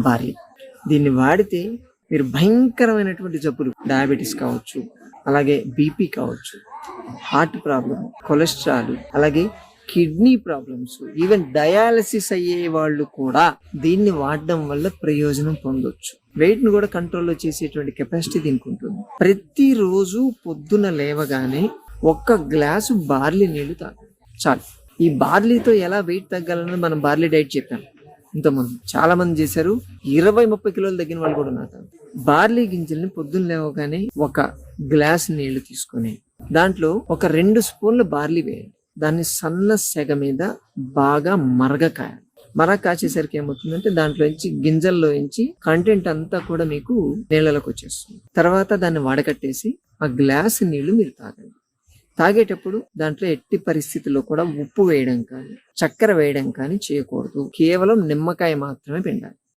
Barley. దీన్ని వాడితే మీరు భయంకరమైనటువంటి జబ్బులు, డయాబెటీస్ కావచ్చు, అలాగే బీపీ కావచ్చు, హార్ట్ ప్రాబ్లం, కొలెస్ట్రాల్, అలాగే కిడ్నీ ప్రాబ్లమ్స్, ఈవెన్ డయాలసిస్ అయ్యే వాళ్ళు కూడా దీన్ని వాడడం వల్ల ప్రయోజనం పొందొచ్చు. వెయిట్ ను కూడా కంట్రోల్లో చేసేటువంటి కెపాసిటీ దీనికి ఉంటుంది. ప్రతిరోజు పొద్దున లేవగానే 1 గ్లాసు బార్లీ నీళ్లు తాగండి చాలు. ఈ బార్లీతో ఎలా వెయిట్ తగ్గాలన్నది మనం బార్లీ డైట్ చెప్పాం ఇంతకుముందు. చాలా మంది చేశారు, 20-30 కిలోలు తగ్గిన వాళ్ళు కూడా ఉన్నారు. బార్లీ గింజల్ని పొద్దున్న లేవగానే 1 గ్లాస్ నీళ్లు తీసుకొని దాంట్లో ఒక 2 స్పూన్ల బార్లీ వేయండి. దాన్ని సన్న సెగ మీద బాగా మరగకాయాలి. కాచేసరికి ఏమవుతుందంటే దాంట్లో నుంచి గింజల్లో నుంచి కంటెంట్ అంతా కూడా మీకు నీళ్ళలోకి వచ్చేస్తుంది. తర్వాత దాన్ని వడకట్టేసి ఆ గ్లాస్ నీళ్లు మీరు తాగండి. తాగేటప్పుడు దాంట్లో ఎట్టి పరిస్థితుల్లో కూడా ఉప్పు వేయడం కానీ, చక్కెర వేయడం కానీ చేయకూడదు. కేవలం నిమ్మకాయ మాత్రమే పిండాలి.